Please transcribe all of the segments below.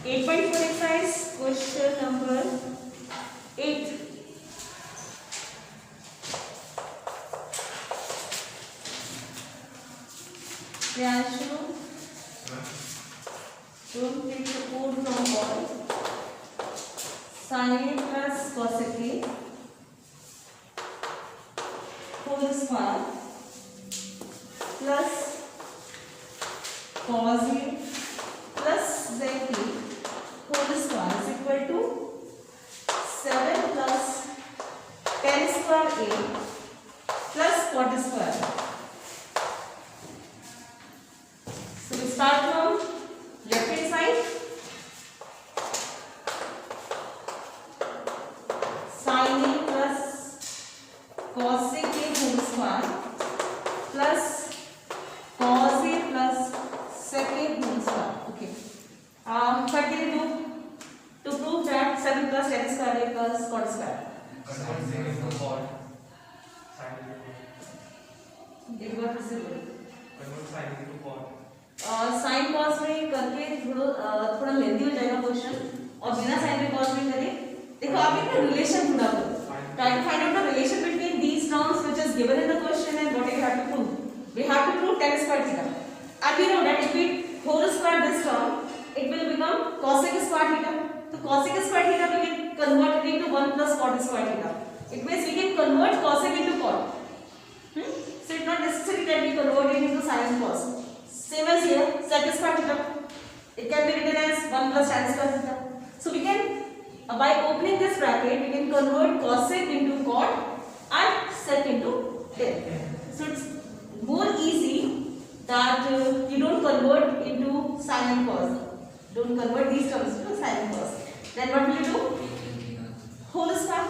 8.4 exercise question number 8. Priyanshu, don't take the code from ball. Sin A plus cos A whole square plus cos A plus Z whole square is equal to 7 plus tan square A plus cot square. So we start from left hand side. Sin A plus cos A whole square plus cos A plus sec A whole square. Okay. What can we do to prove that 7 plus tan square A plus cot square? एक बार फिर से बोलो। Sine cos में करके थोड़ा lengthy हो जाएगा question, और बिना साइन में कॉस में करें। देखो आप एक रिलेशन ढूंढा करो, try to find out the relation between these terms which is given in the question and what you have to prove. We have to prove tan square theta, and we know that if we whole square this term, it will become cosec square theta. So cosec square theta we can convert it into 1 plus cot square theta. It means we can convert cosec into cot. So it's not necessary that we convert it into sin and cos. Same as here, sec square theta. It can be written as 1 plus tan square theta. So we can, by opening this bracket, we can convert cosec into cot and sec into tan. So it's more easy that you don't convert into sin and cos. Don't convert these terms to sin and cos. Then what will you do? Whole square.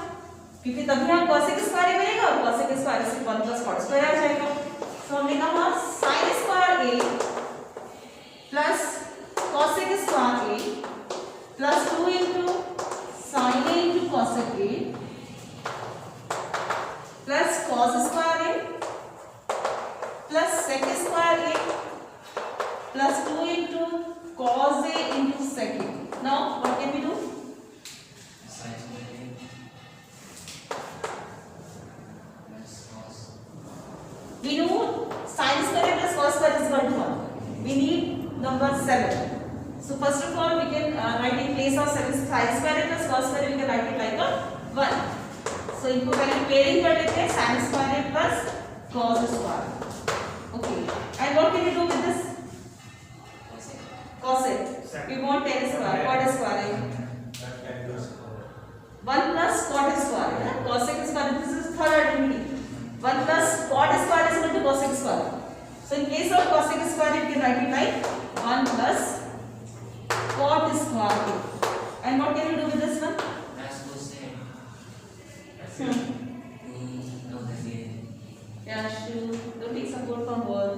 क्योंकि तभी हम cosec square मिलेगा और cosec square से 1 plus cot square आ जाएगा. तो हमने कहा sin square a plus cosec square a plus 2 into sin a into cosec a plus cos square a plus sec square a plus 2 into cos a into sec a. Now what can we do? We know sin square plus cos square is equal to 1. We need number 7. So first of all we can write in place of sin square plus cos square, we can write it like a 1. So इनको पहले pairing कर लेते हैं, sin square plus cos square. Okay. And what can we do with this? Cosec. We want tan square, cot square. 1 plus cot square. Cosec square. This is third identity. 1 plus cot square is equal to cosec square. So in place of cosec square, you can write it like 1 plus cot square. And what can you do with this one? Yeah, sure. Don't take support from wall.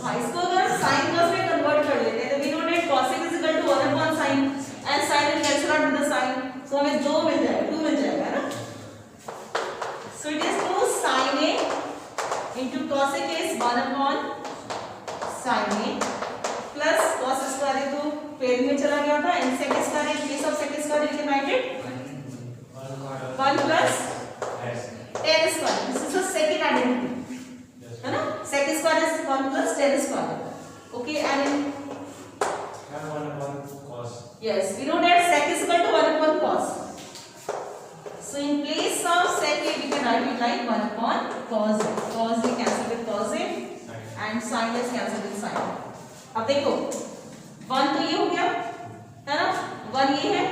हाँ, इसको अगर sin cos में convert कर लेते हैं तो we know that cosec is equal to 1 upon sin and sin will cancel out with the sin. So हमें 2 मिल जाएगा, 2 मिल जाएगा ना. So it is 2 sin a into cosec a is 1 upon sin a plus cos square a तो pair में चला गया था and sec square in place of sec square we can write it 1 plus tan square. This is the second identity. है ना? sec square is 1 plus tan square. Okay, and in yes, we know that sec is equal to 1 upon cos. So in place of sec a we can write it like 1 upon cos a. Cos a cancel with cos a and sin is cancel with sin. अब देखो 1 तो ये हो गया है ना, 1 ये है,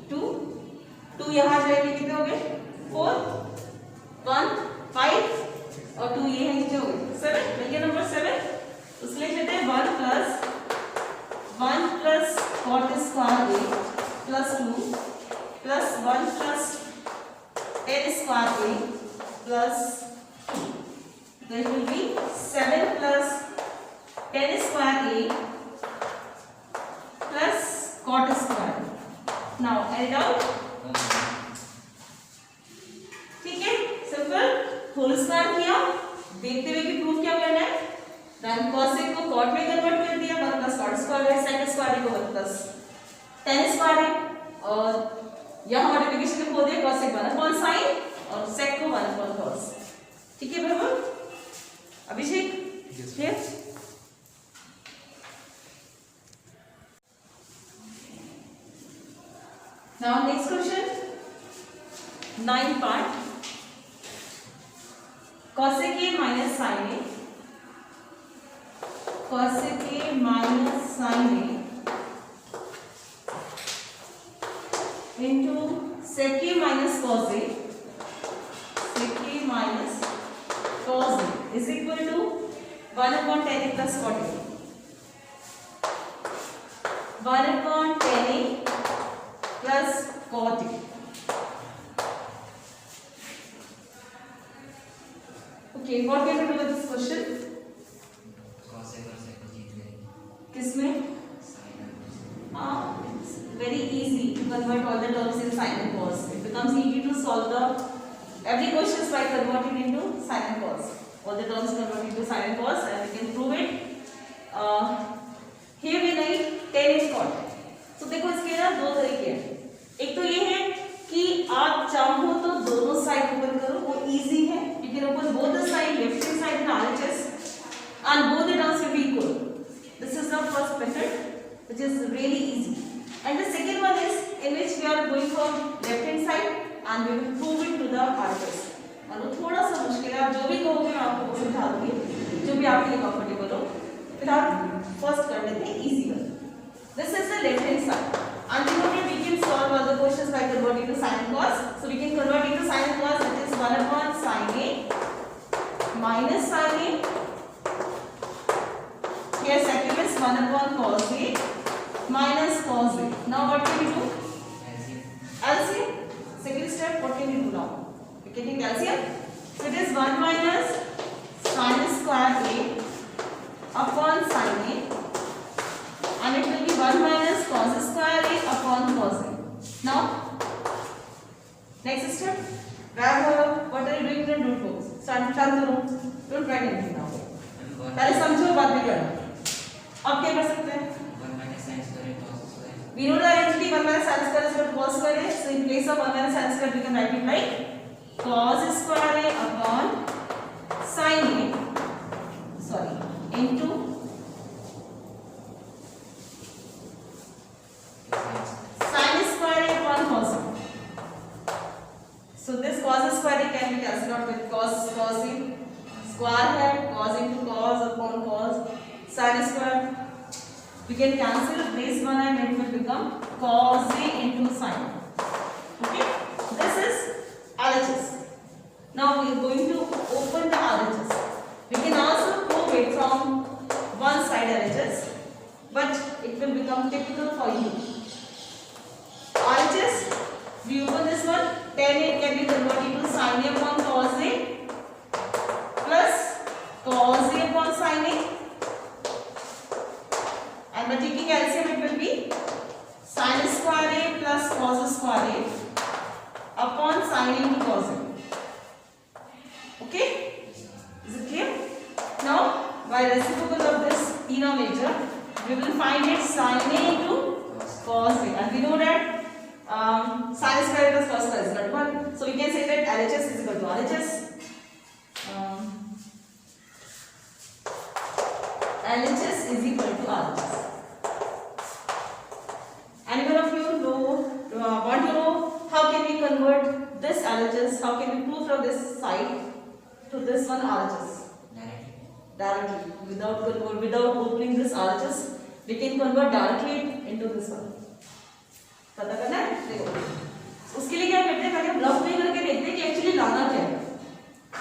2 यहाँ जाएंगे, कितने हो गए 4 1 5 और 2 ये है, नीचे हो गए 7. देखिए नंबर 7. उसमें लेते हैं 1 plus cot square a plus 2 plus 1 plus tan square a plus 2. So it will be 7 plus tan square a plus cot square. Now add it out. ठीक है, सिंपल. होल स्क्वायर किया, देखते हुए कि प्रूफ क्या करना है. देन cosec को cot में कन्वर्ट कर दिया, 1 प्लस cot स्क्वायर है, sec स्क्वायर को 1 प्लस tan स्क्वायर है, और यहाँ मल्टीप्लिकेशन में खो दिया cosec 1 अपॉन sin और sec को 1 अपॉन cos। ठीक है बराबर? अभिषेक clear? Now next question, 9 part, cosec a minus sin a, cosec a minus sin a into sec a minus cos a, sec a minus cos a is equal to 1 upon tan a plus cot a, 1 upon tan a plus cot a। Okay, what can we do with this question? cosec और sec को जीत गए। किसमें? It's very easy to convert all the terms in sin and cos. It becomes easy to solve the every question by converting into sin and cos. All the terms convert into sin and cos, and we can prove it. Here we need tan and cot. तो देखो इसके ना दो तरीके हैं। एक तो ये है कि आप चाहो तो दोनों साइड ओपन करो, वो इजी है। You can open both the side, left hand side and RHS, and both the terms will be equal. This is the first method, which is really easy. And the second one is in which we are going from left hand side and we will prove it to the RHS. और वो थोड़ा सा मुश्किल है, आप जो भी कहोगे मैं आपको वो समझा दूंगी, जो भी आपके लिए कंफर्टेबल हो। फिलहाल फर्स्ट कर लेते हैं इजी वाला। This is the left hand side. And we know that we can solve all the questions by converting to sin and cos. So we can convert into sin and cos, which is 1 upon sin a minus sin a. Here second is 1 upon cos a minus cos a. Now what can we do? LCM. Second step, what can we do now? We can take LCM. So it is 1 minus sin square a upon sin a. And it will be 1 minus cos square a upon cos a. Now, next step. What are you doing in the notebooks? Start करो. Don't write anything now. पहले समझो बाद में करना। अब क्या कर सकते हैं? 1 minus sin square cos square. We know that actually 1 minus sin square is equal to cos square a. So in place of 1 minus sin square, we can write it like cos square a upon sin a. Sorry, into so this cos square a can be cancelled out with cos a square है cos into cos upon cos sin square we can cancel this one and it will become cos a into sin. Okay, this is RHS. Now we are going to open the RHS. We can also prove it from one side RHS, but it will become typical for you. RHS, we open this one, tan a can be converted to sin a upon cos a plus cos a upon sin a, and by taking LCM it will be sin square a plus cos square a upon sin a into cos a. Okay, is it clear? Now by reciprocal of this denominator we will find it sin a into cos a, and we know that sin square plus cos square is equal to 1. So we can say that LHS is equal to RHS. LHS is equal to RHS. Anyone of you want to know how can we convert this LHS? How can we prove from this side to this one RHS? Directly, without opening this RHS, we can convert directly into this one. पता करना है? देखो उसके लिए क्या करते हैं, पहले हम रफ में करके देखते हैं कि एक्चुअली लाना क्या है।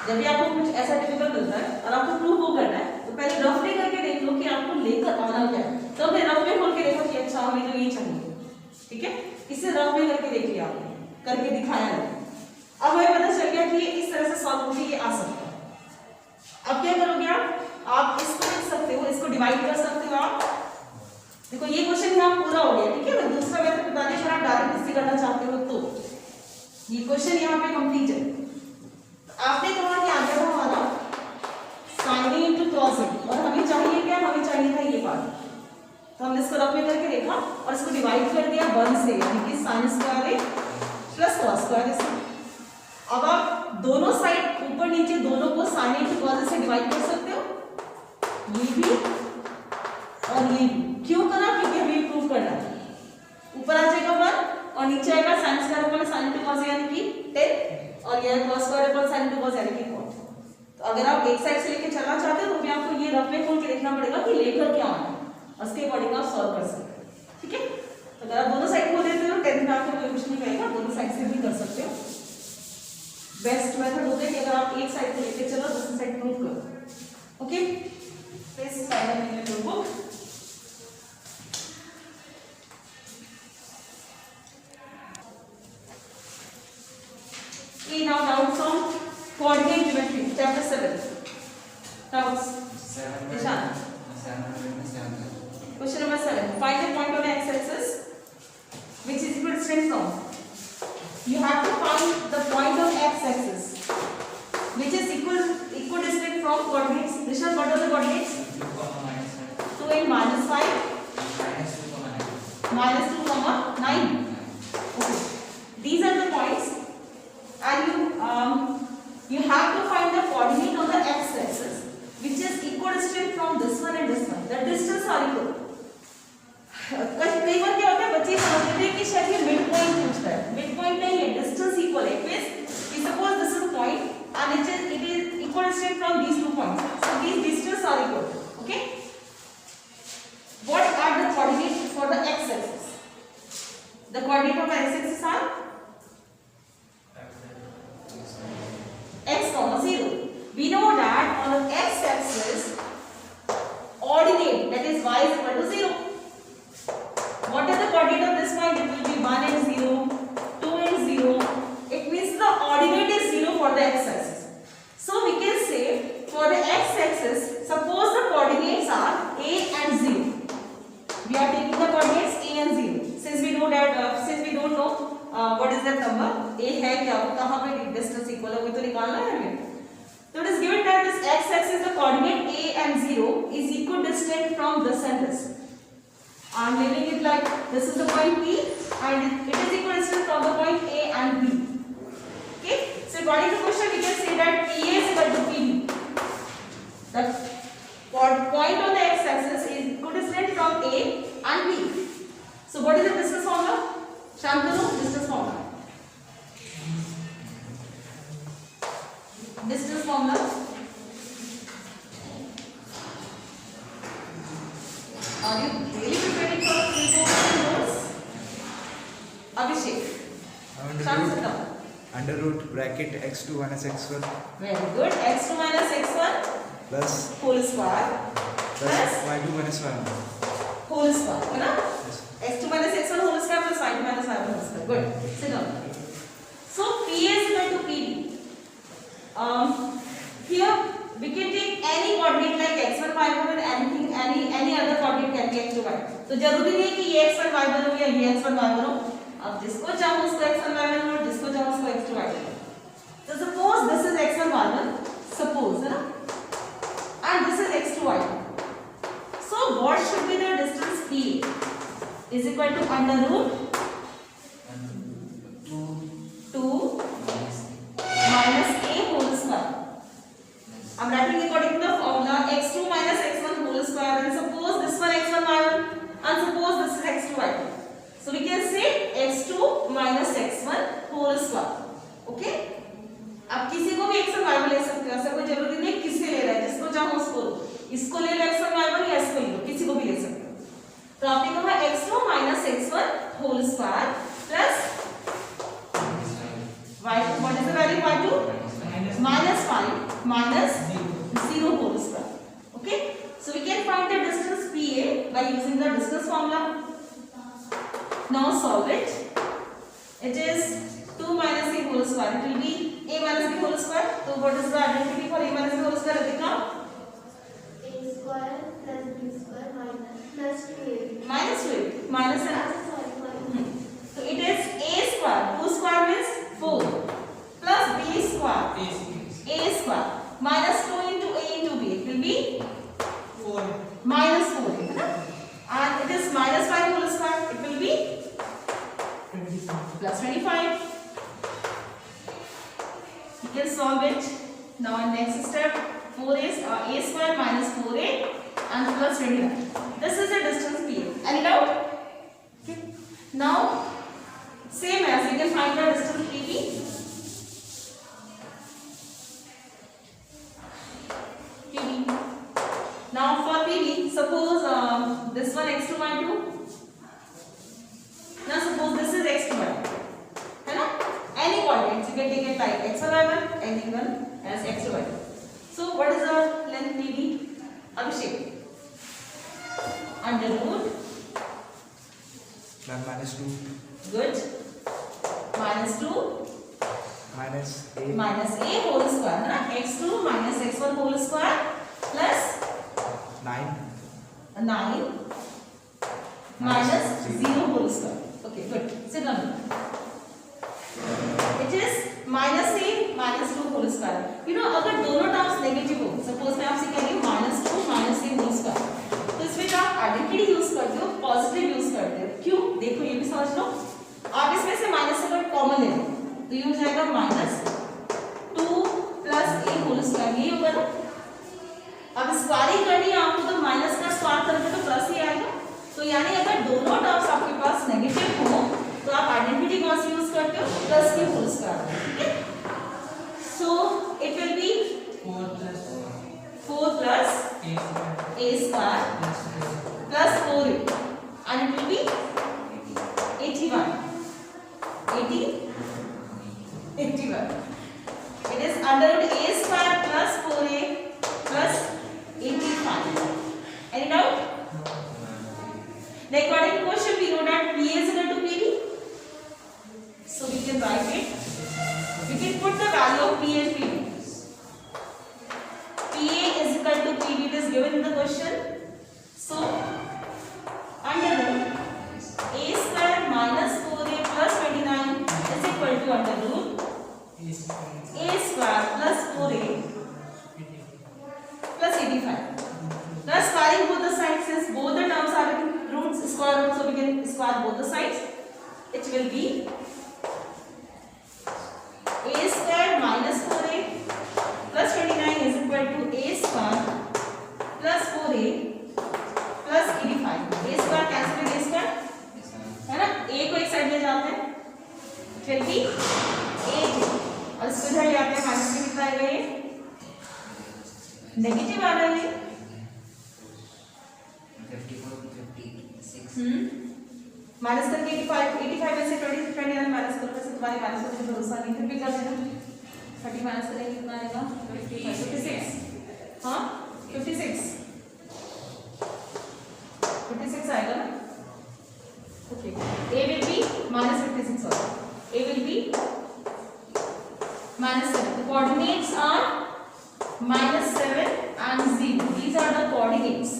जब भी आपको कुछ ऐसा टिपिकल मिलता है और आपको प्रूफ वो करना है तो पहले रफ में करके देख लो कि आपको लेकर आना क्या है। तो हमने रफ में खोल के देखा कि अच्छा हमें तो ये चाहिए, ठीक है, इससे रफ में करके देख लिया आपने, करके दिखाया है। अब हमें पता चल गया कि ये इस तरह से सॉल्व होके ये आ सकता है। अब क्या करोगे आप इसको लिख सकते हो, इसको डिवाइड कर सकते हो आप। देखो ये क्वेश्चन यहाँ पूरा हो गया, ठीक है। मैं दूसरा मेथड बताने पर आप डायरेक्ट इससे करना चाहते हो तो ये क्वेश्चन यहाँ पे कंप्लीट है। तो आपने कहा कि आगे हमारा sin a into cos a और हमें चाहिए तो हमने इसको रफ में करके देखा और इसको डिवाइड कर दिया 1 से, यानी कि sin स्क्वायर ए प्लस cos स्क्वायर ए। अब आप दोनों साइड ऊपर नीचे दोनों को sin ए cos से डिवाइड कर सकते हो, ये भी और ये भी। क्यों करा? क्योंकि हमें प्रूव करना है। ऊपर आ जाएगा 1 और नीचे आएगा sin square upon sin into cos यानी कि 10 और यह cos square upon sin into cos यानी कि 4। तो अगर आप एक साइड से लेके चलना चाहते हो तो भी आपको ये रफ में खोल के देखना पड़ेगा कि लेकर क्या आना है, उसके अकॉर्डिंग आप सॉल्व कर सकते हो। ठीक है, तो अगर आप दोनों साइड खोल देते हो 10 में आपको कोई कुछ नहीं करेगा, दोनों साइड से भी कर सकते हो। बेस्ट मेथड होता है कि अगर आप एक साइड को लेके चलो दूसरी साइड प्रूव करो। Okay, please find in your book. Okay, now doubts on coordinate geometry, chapter 7. Doubts? 7 Nishan. 7. Question number 7. Find a point on the x-axis which is equidistant from. You have to find the point on x-axis which is equidistant from coordinates. Nishan, what are the coordinates? 2 and minus 5. Minus 2 comma 9. Okay. These are the points. And you have to find the coordinate on the x-axis which is equidistant from this one and this one. The distance are equal. कई बार क्या होता है बच्चे समझते हैं कि शायद ये मिड पॉइंट पूछ रहा है, मिड पॉइंट नहीं है, डिस्टेंस इक्वल है। Means suppose this is point and it is equidistant from these 2 points, so these distances are equal. Okay, what are the coordinates for the x-axis? The coordinate of the x-axis are x comma 0. We know that on the x-axis ordinate, that is y is equal to 0. What is the coordinate of this point? It will be 1 and 0, 2 and 0. It means the ordinate is 0 for the x-axis. So we can say for the x-axis, suppose the coordinates are a and 0. We are taking the coordinates a and 0. Since we know that, since we don't know what is that number, a है क्या, कहाँ पे distance equal है, वो तो निकालना है हमें। So it is given that this x-axis, the coordinate a and 0 is equidistant from this and this. I am naming it like this is the point P and it is equidistant from the point A and B. Okay, so according to question we can say that PA is equal to PB. The point on the x-axis is equidistant from A and B. So what is the distance formula? Shantanu, distance formula. Distance formula. Are you really preparing for the pre-board notes? Abhishek. Under root bracket x2 minus x1 Very good. x2 minus x1 plus whole square plus y2 minus y1 whole square. है ना? x2 minus x1 whole square plus y2 minus y1 whole square. Good. Sit down. So PA is equal to PD. Here we can take any coordinate like x1, y1 and anything, any other coordinate can be x2, y2. तो जरूरी नहीं कि ये x1, y1 हो या ये x1, y1 हो. अब जिसको चाहो उसको x1, y1 हो, जिसको चाहो उसको x2, y2 हो. So suppose this is x1, y1. Suppose, है ना? And this is x2, y2. So what should be the distance PA? Is equal to under root 2 minus a whole square. I'm writing according to the formula x2 minus x1 whole square, and suppose this one x1 y1 and suppose this is x2 y2. So we can say x2 minus x1 whole square. Okay? आप किसी को भी x1 y1 ले सकते हो, ऐसा कोई जरूरी नहीं किससे ले रहा है, जिसको चाहो उसको, इसको ले लो x1 y1 या इसको ले लो, किसी को भी ले सकते हो। तो आपने कहा x2 minus x1 whole square plus y2. What is the value of y2? Minus 5 minus 0 whole square. Okay, so we can find the distance PA by using the distance formula. Now solve it. It is 2 minus a whole square. It will be a minus b whole square. So what is the identity for a minus b whole square, Ritika? A square plus b square plus 2ab. Minus 2 minus Sorry. so it is a square. 2 square means 4 plus b square. A square minus 2 into a into b. It will be 4 minus 4, है ना? And it next step 4a a square minus 4a and plus 29. This is the distance PA. Any doubt? Okay. Now same as we can find the distance PB. PB. Now for PB, suppose this one x2 y2. Now suppose this is x2 y2. है ना? Any coordinates you can take it like x1 y1, anyone as x2 y2. So what is the length PB? Abhishek. Under root. Ma'am, minus 2 Good. Minus 2 minus a whole square है ना? x2 minus x1 whole square plus 9 9 minus 0 whole square. Okay, good. Sit down. It is minus a minus 2 whole square. You know अगर दोनों terms negative हो, suppose मैं आपसे कह रही हूँ minus 2 minus a whole square, तो इसमें जो आप आइडेंटिटी यूज करते हो पॉजिटिव यूज करते हो. क्यों? देखो ये भी समझ लो. आप इसमें से माइनस अगर कॉमन ले लो तो ये हो जाएगा minus 2 plus a whole square. ये होगा ना. अब स्क्वायरिंग करनी है आपको तो माइनस का स्क्वायर करोगे तो प्लस ही आएगा. तो यानी अगर दोनों टर्म्स आपके पास नेगेटिव हो तो आप आइडेंटिटी कौन सी यूज करते हो? प्लस की होल स्क्वायर. ठीक है. So it will be 4 plus a square plus 4a and it will be 81. 81. It is under root a square plus 4a plus 85. Any doubt? The according to question we know that PA is equal to PB. So we can write it. We can put the value of PA and PB. PA is equal to PB. It is given in the question. So under root a square minus 4a plus 29 is equal to under root a square plus 4a plus 85. Now squaring both the sides, since both the terms are in roots, square root, so we can square both the sides. It will be a square minus 4a plus 29 is equal to a square plus 4a plus 85. a square cancel with a square है ना. a को एक side ले जाते हैं फिर भी a और इसको इधर ले आते हैं. माइनस में कितना आएगा? ये नेगेटिव आ रहा है. 54 माइनस करके 85 में से 29 माइनस करो. वैसे तुम्हारे माइनस करने में भरोसा नहीं, फिर भी कर देना. 30 माइनस करेंगे कितना आएगा? 56. हाँ 56 आएगा ना. Okay. a will be minus 56 also. a will be minus 7. The coordinates are minus 7 and 0. These are the coordinates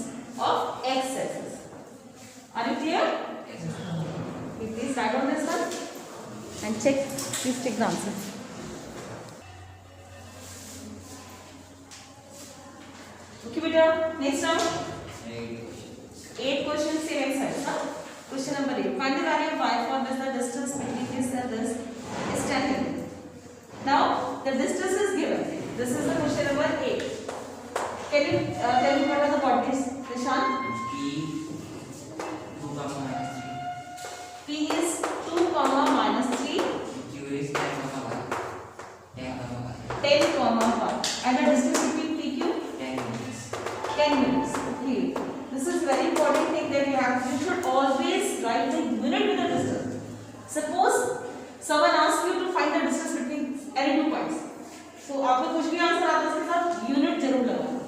of x axis. Are you clear? Okay, please write down this one and check. Please check the answer. Okay, beta. Next round. 8 questions, same exercise. Huh? Question number 8. Find the value of y for which the distance between this and this is 10 mm. Now the distance is given. This is the question number 8. Can you tell me what are the coordinates, Nishan? P is 2 comma minus 3. Q is 10 comma 1. 10 comma 1. And the distance between PQ? 10 minutes. 10 minutes. Okay. This is very important thing that you have. You should always write the unit with the distance. Suppose someone asks you to find the distance between any two points. So आपको कुछ भी answer आता है उसके साथ unit जरूर लगाना.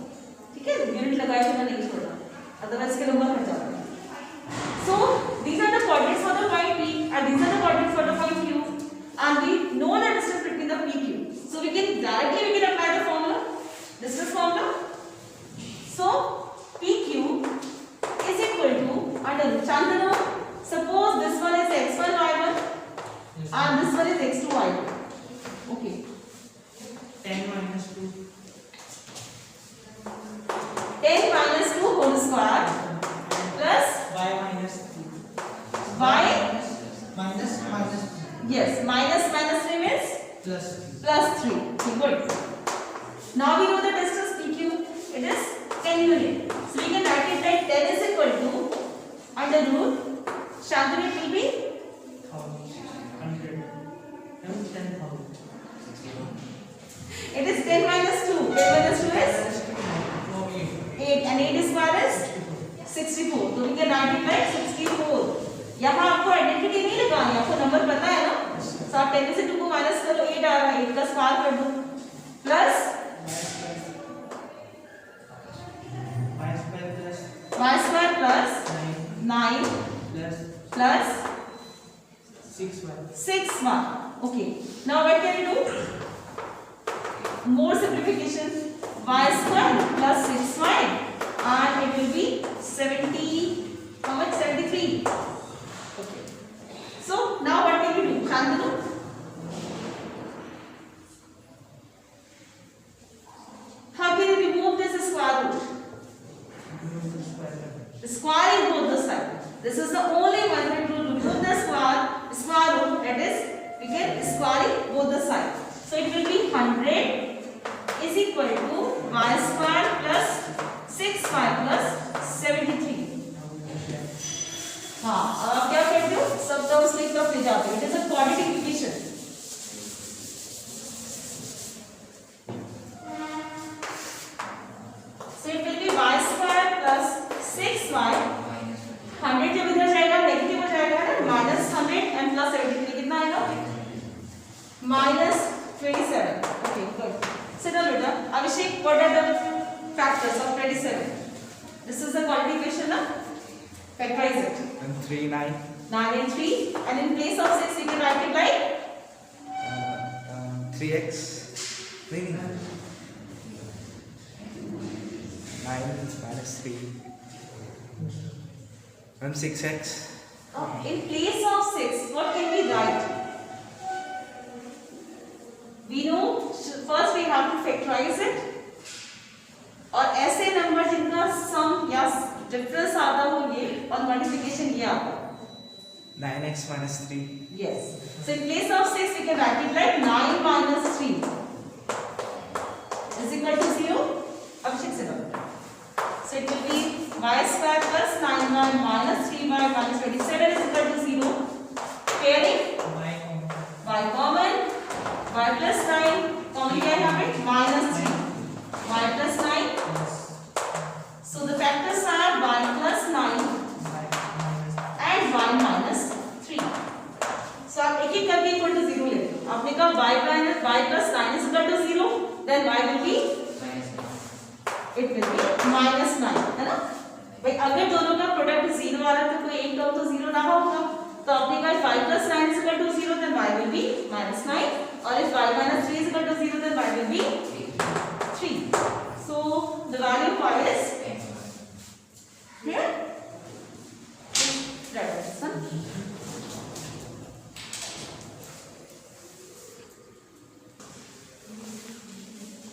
ठीक है? यूनिट लगाए बिना नहीं छोड़ना. Otherwise के नंबर हट जाते हैं. So these are the coordinates for the point P and these are the coordinates for the point Q, and we know the distance between the PQ. So we can directly apply the formula, distance formula. So PQ is equal to under root. Chandana, suppose this one is x1 y1 and this one is x2 y2. Okay. 10 minus 2. 10 minus 2 whole square plus Y minus 2. y. Minus 2. Yes, minus 3 means Plus 3. plus 3. Okay, good. Now we know the distance PQ. It is 10 unit. So we can write it like 10 is equal to under root. Shantanu, it will be 100. 10,000. it is 10 minus 2. 10 minus 2 is 8 and 8 square is 64. So we can write it like 64. यहाँ आपको identity नहीं लगानी, आपको number पता है ना. So आप 10 में से 2 को माइनस करो, 8 आ रहा है, 8 का स्क्वायर कर दो plus y square plus 9 plus 6y. Okay. Now what can you do? More simplification. Y square plus 6y and it will be 70. How much? 73. Okay. So now what can you do? Shantanu? How can you remove this square root? Squaring both the sides. This is the only one that will remove the square root. That is, we can squaring both the sides. So it will be 100 is equal to y square plus 6y plus 73. हाँ, अब आप क्या करते हो? सब terms को एक तरफ ले जाते हो. It is a quadratic equation. So it will be y square plus 6y. 100 जब इधर जाएगा नेगेटिव हो जाएगा ना, माइनस 100 एंड प्लस 73 कितना आएगा? Minus 27. Okay good. Sit down बेटा. Abhishek, what are the factors of 27? This is the quadratic equation ना. Factorize it. And 3, 9. 9 and 3, and in place of 6 we can write it like 3x. 9 minus 3. And 6x. in place of 6 what can we write? We know first we have to factorize it. और ऐसे number जिनका सम या difference आता हो ये और multiplication ये आता. 9x minus 3. Yes. So in place of 6 we can write it like 9 minus 3 is equal to 0. Abhishek se done. So it will be y square plus 9y minus 3y minus 27 is equal to 0. Pairing y common, y plus 9 common क्या है यहाँ पे? minus 3 y plus 9. So the factors are y plus 9 and y minus 3. So आप एक एक करके equal to 0 लेते हो. आपने कहा y plus 9 is equal to 0, then y will be it will be minus 9 है ना. भाई अगर दोनों का प्रोडक्ट 0 आ रहा है तो कोई एक टर्म तो 0 ना होगा. तो आपने कहा 5 plus 9 is equal to 0, then y will be minus 9, और if y minus 3 is equal to 0, then y will be 3. So the value of y is here. Right, son.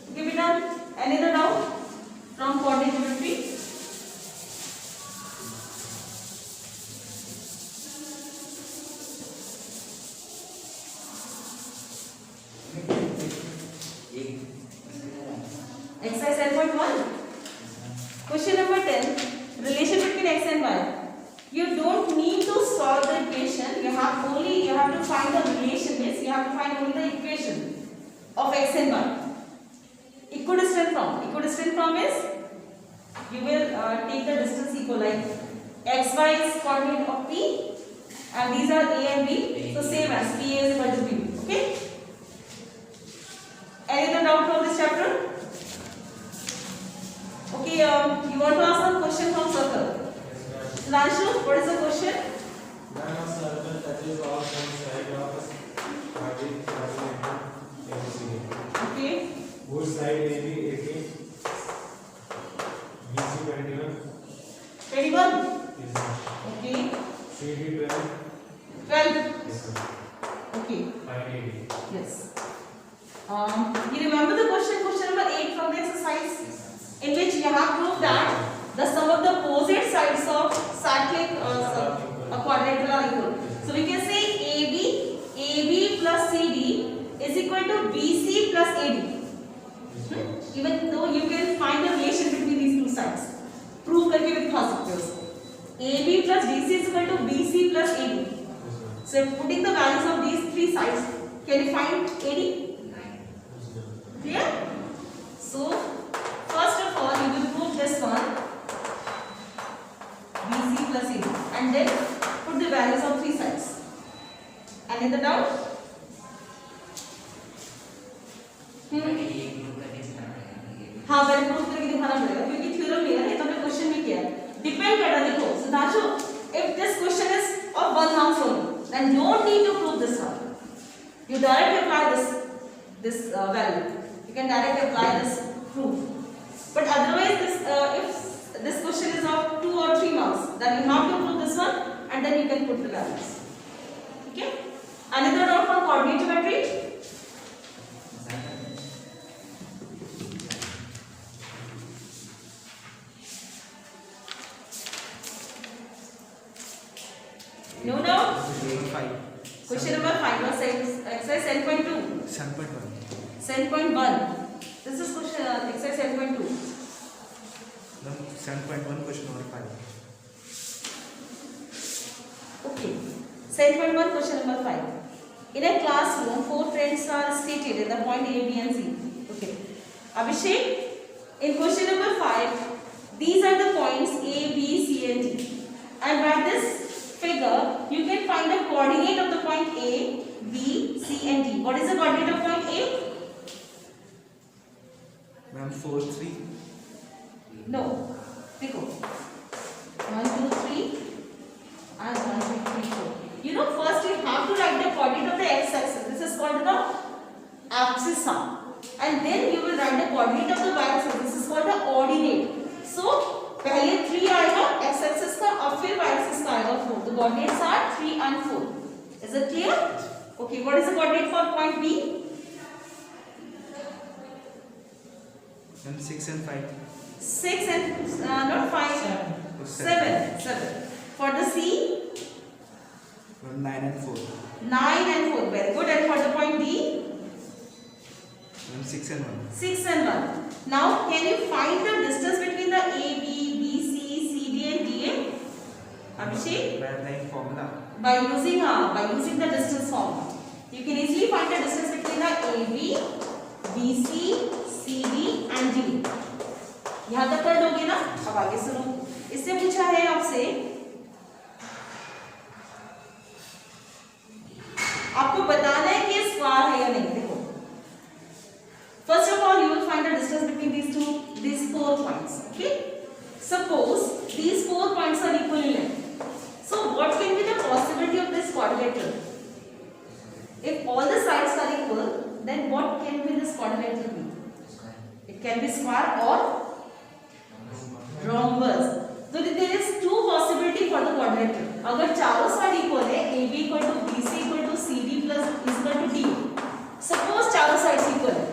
Okay, we done. Any other doubt from coordinate geometry? Exercise 10.1. Question number 10. Relation between x and y. You don't need to solve the equation. You have to find the relation. Means you have to find only the equation of x and y. Equidistant from is you will take the distance equal, like xy is coordinate of p and these are a and b. So same as p is equal to b. Okay. Any other doubt from this chapter? Okay, you want to ask some question from circle. Lanshu, what is the question? None of circle touches all one side of ABCD. Okay. Whose side AB 18, BC 21 21. is Okay. CD 12. 12. Yes, sir. Okay. Find AD. Yes. You remember the question number 8 from the exercise, in which you have proved that the sum of the opposite sides of cyclic a quadrilateral are equal. So we can say AB plus CD is equal to BC plus AD. Even though you can find a relation between these two sides. Prove करके भी दिखा सकते हो उसको. AB plus DC is equal to BC plus AD. So putting the values of these three sides, can you find AD? Clear? So first of all, you will prove this one, BC plus AD, and then put the values of three sides. Any other doubt? हाँ पहले proof करके दिखाना पड़ेगा क्योंकि theorem नहीं है ना, तो हमने क्वेश्चन भी किया है. डिपेंड कर रहा है. देखो Sudhanshu, if this question is of one marks only, then don't need to prove this one. You directly apply this value. You can directly apply this proof. But otherwise, if this question is of 2 or 3 marks, then you have to prove this one, and then you can put the values. Okay? Another doubt for coordinate geometry? No doubt? 5. Question number 5 was exercise 7.2. 7.1. 7.1. This is question exercise 7.2. Ma'am, 7.1 question number 5. Okay. 7.1 question number 5. In a classroom, 4 friends are seated at the point A, B and C. Okay. Abhishek, in question number 5, these are the points A, B, C and D. And by this figure, you can find the coordinate of the point A, B, C and D. What is the coordinate of point A? Ma'am, 4, 3. No. Pick 1, 2, 3 and 1, 2, 3, 4. You know, first you have to write the coordinate of the x-axis. This is called the axis sum. And then you will write the coordinate of the y-axis. This is called the ordinate. So, पहले 3 आएगा x axis का और फिर y axis का आएगा 4. The coordinates are 3 and 4. Is it clear? Okay. What is the coordinate for point B? Ma'am, 6 and 5. 6 and not 5. 7. For the C? Ma'am, 9 and 4. 9 and 4. Very good. And for the point D? Ma'am, 6 and 1. 6 and 1. Now, can you find the distance between the A, B, B, C, C, D and D? Abhishek? By applying formula. By using the distance formula. You can easily find the distance between the A, B, B, C, C, D and D. यहाँ तक कर दोगे ना? अब आगे सुनो. इससे पूछा है आपसे, आपको बताना है कि स्क्वायर है या नहीं. देखो, first of all, you will find the distance between these 4 points. Okay? Suppose these 4 points are equal in length. So, what can be the possibility of this quadrilateral? If all the sides are equal, then what can be this quadrilateral be? It can be square or rhombus. So, there is 2 possibility for the quadrilateral. अगर चारों side equal है, AB equal to BC equal to CD plus equal to D. Suppose चारों sides equal है.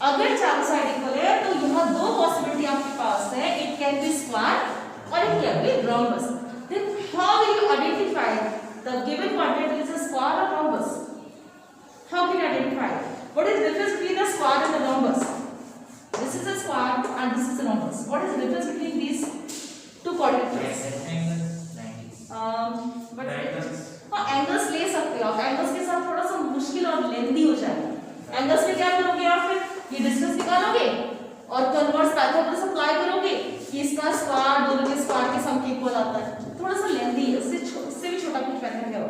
अगर चारों side equal है तो यहाँ 2 पॉसिबिलिटी आपके पास है. इट कैन बी स्क्वायर और it can be rhombus. Then how will you identify the given quadrilateral is a square or rhombus? How can you identify? What is the difference between the square and the rhombus? This is a square and this is a rhombus. What is the difference between these two quadrilaterals? But हाँ, angles ले सकते हो आप. Angles के साथ थोड़ा सा मुश्किल और लेंथी हो जाएगा. एंगल्स में क्या करोगे आप? फिर ये डिस्टेंस निकालोगे और कन्वर्स पाइथागोरस अप्लाई करोगे कि इसका स्क्वायर दोनों के स्क्वायर के सम के इक्वल आता है. थोड़ा सा लेंथी है. उससे भी छोटा कुछ मेथड है.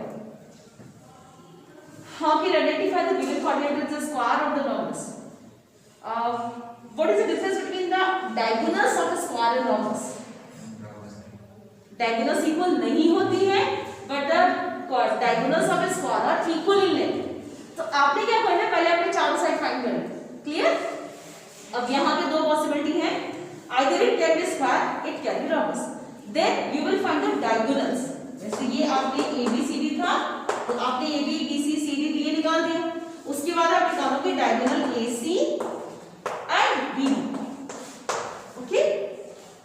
How can you identify the given coordinate is a square or the rhombus? What is the difference between the diagonals of a square and rhombus? Diagonals equal नहीं होती है, but the diagonals of a square are equal in length. तो आपने क्या करना है? पहले अपने चारों साइड फाइंड करना. क्लियर? अब यहाँ पे 2 पॉसिबिलिटी है. Either it can be square, it can be rhombus. Then you will find the diagonals. जैसे ये आपने ABCD था, तो आपने AB, BC, CD, DA निकाल दिया. उसके बाद आप निकालोगे diagonal AC and BD. Okay?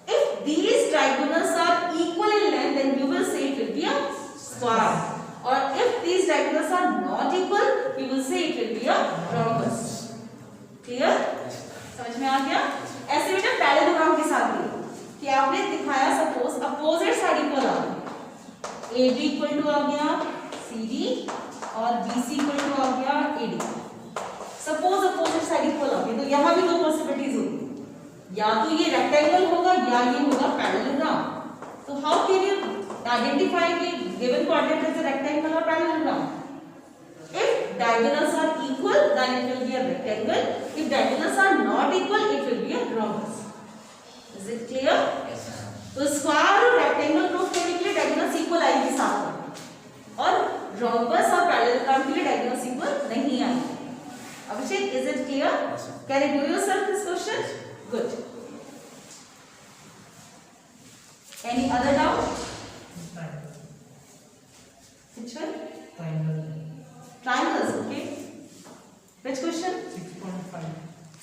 If these diagonals are equal in length, then you will say it will be a square. Or if these diagonals are not equal, you will say it will be a rhombus. Clear? समझ में आ गया? A B equal to आ गया C D और B C equal to आ गया A D. Suppose opposite side equal आ गई तो यहाँ भी दो पॉसिबिलिटीज होगी, या तो ये रेक्टेंगल होगा या ये होगा पैरेललोग्राम। तो हाउ कैन यू आइडेंटिफाई कि given coordinate is a rectangle और parallelogram? If diagonals are equal, then it will be a rectangle. If diagonals are not equal, it will be a rhombus. Is it clear? Yes, sir. तो square और rectangle proof करने के लिए diagonals equal आएगी साथ में, और rhombus और पैरेललोग्राम के लिए डायगोनल्स इक्वल नहीं आएगी। अभिषेक, is it clear? Can you do yourself this question? Good. Any other doubt? Which one? Triangles, okay. Which question? 6.5.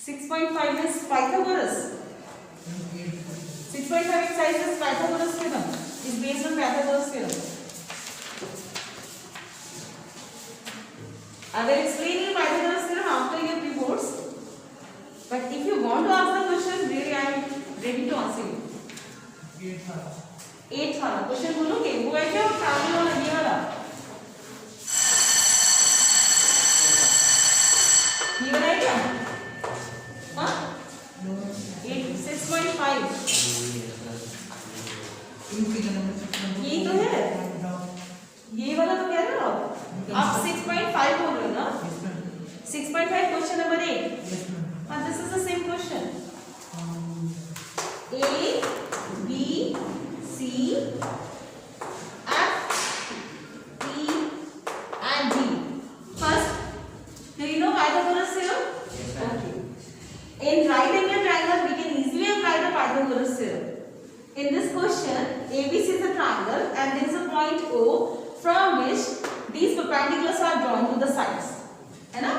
6.5 is Pythagoras. 6.5 exercise is Pythagoras theorem. Is based on Pythagoras theorem. I will explain you Pythagoras theorem after your reports. But if you want to ask the question, really I am ready to answer you. 8 वाला question बोलोगे? वो है क्या triangle वाला, ये वाला? ये वाला है क्या? हाँ? 6.5 ये तो है, ये वाला तो कह रहे हो आप 6.5 बोल रहे हो ना? 6.5 क्वेश्चन नंबर 8. हाँ, this is the same question. A B C F E and D. First, do you know Pythagoras theorem? Yes, ma'am. Okay. In right angle triangle, we can easily apply the Pythagoras theorem. In this question, ABC is a triangle and there is a point O from which these perpendiculars are drawn to the sides. है ना?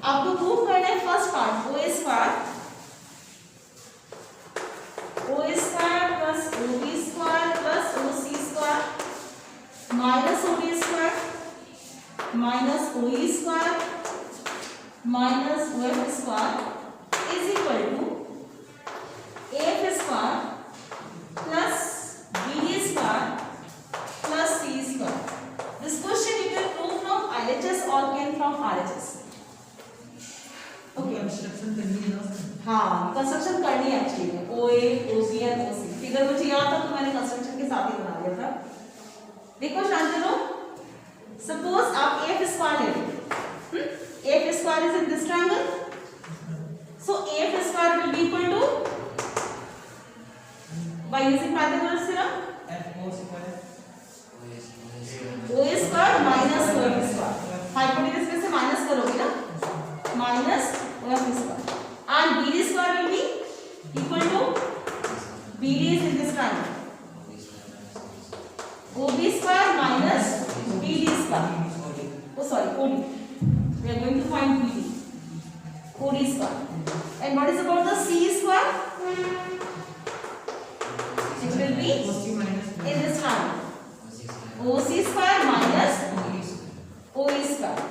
आपको prove करना है first part O square plus O B square plus O C square minus O D square minus O E square minus O F square is equal to A F square plus B D square plus C square. This question you can prove from LHS or can from RHS. Okay. Construction करनी है ना sir? हाँ, construction करनी है actually में O A O B and O C. Figure मुझे याद था तो मैंने कंस्ट्रक्शन के साथ ही बना लिया था. देखो शांतनु, सपोज आप ए एफ स्क्वायर ले लो. A F square is in this triangle, so A F square will be equal to by using Pythagoras theorem F square O square minus O F square. Hypotenuse में से minus करोगे ना, minus O F square and b d square will be equal to b d is in this triangle o b square minus b d square. Oh sorry, o d. We are going to find b d. O d square. And what is about the c square? It will be in this triangle o c square minus o e square.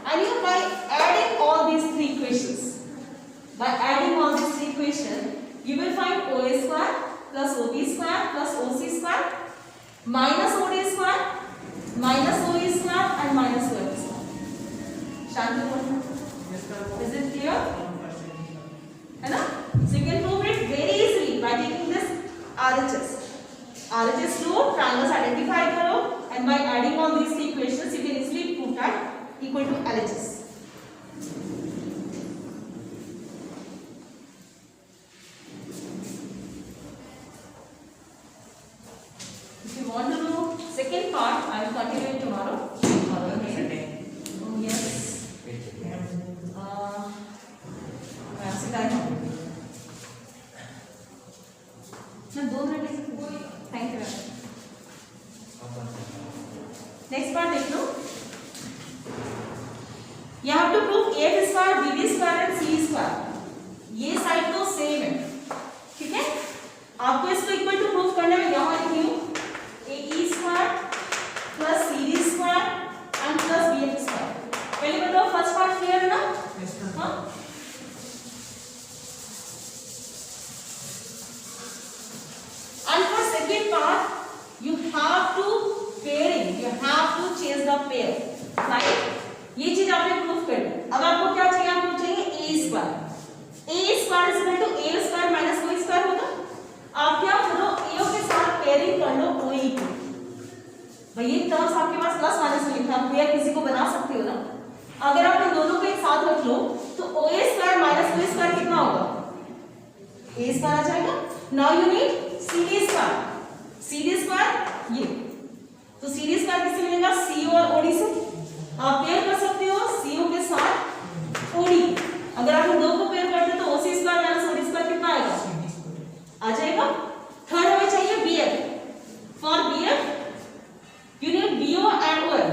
And you by adding all these three equations, by adding all these three equations, you will find o a square plus o b square plus o c square minus o d square minus o e square and minus o f square. Shanti, is it clear? है ना? So you can prove it very easily by taking this RHS. RHS rule, triangles identify करो and by adding all these three equations, you can easily prove that equal to LHS. If you want to know second part, I will continue it tomorrow. Okay. Oh yes. मैं आपसे time मैं 2 minute. Thank you. Next part देख लो. You have to prove a square, b square and c square. ये side तो same है, ठीक है? आपको इसको इक्वल टू प्रूव करने में यहाँ लिखी हूँ A E square plus C D square and plus B F square. पहले बताओ फर्स्ट पार्ट क्लियर है ना? हाँ. And for second part, you have to pair to change the pair, right? ये चीज आपने प्रूफ कर दी। अब आपको क्या चाहिए? आपको चाहिए A square. A square is equal to A square minus B square होगा। आप क्या करो, ए के साथ पेयरिंग कर लो ओई की। भाई ये टर्म्स आपके पास प्लस माइनस में लिखा, आप पेयर किसी को बना सकते हो ना। अगर आप इन दोनों को एक साथ रख लो तो O A square minus B square कितना होगा? ए स्क्वायर आ जाएगा। Now you need C D square. C D square ये, तो सी डी स्क्वायर किससे मिलेगा? सी और ओडी से। आप पेयर कर सकते हो सीओ के साथ ओडी। अगर आप इन दो को पेयर करते हो तो OC square minus OD square कितना आएगा? आ जाएगा। थर्ड हमें चाहिए BF. For BF you need BO and OF.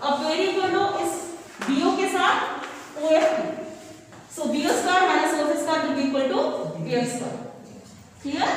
अब पेयरिंग कर लो इस बीओ के साथ ओएफ की। So BO square minus OF square will be equal to BF square. Clear?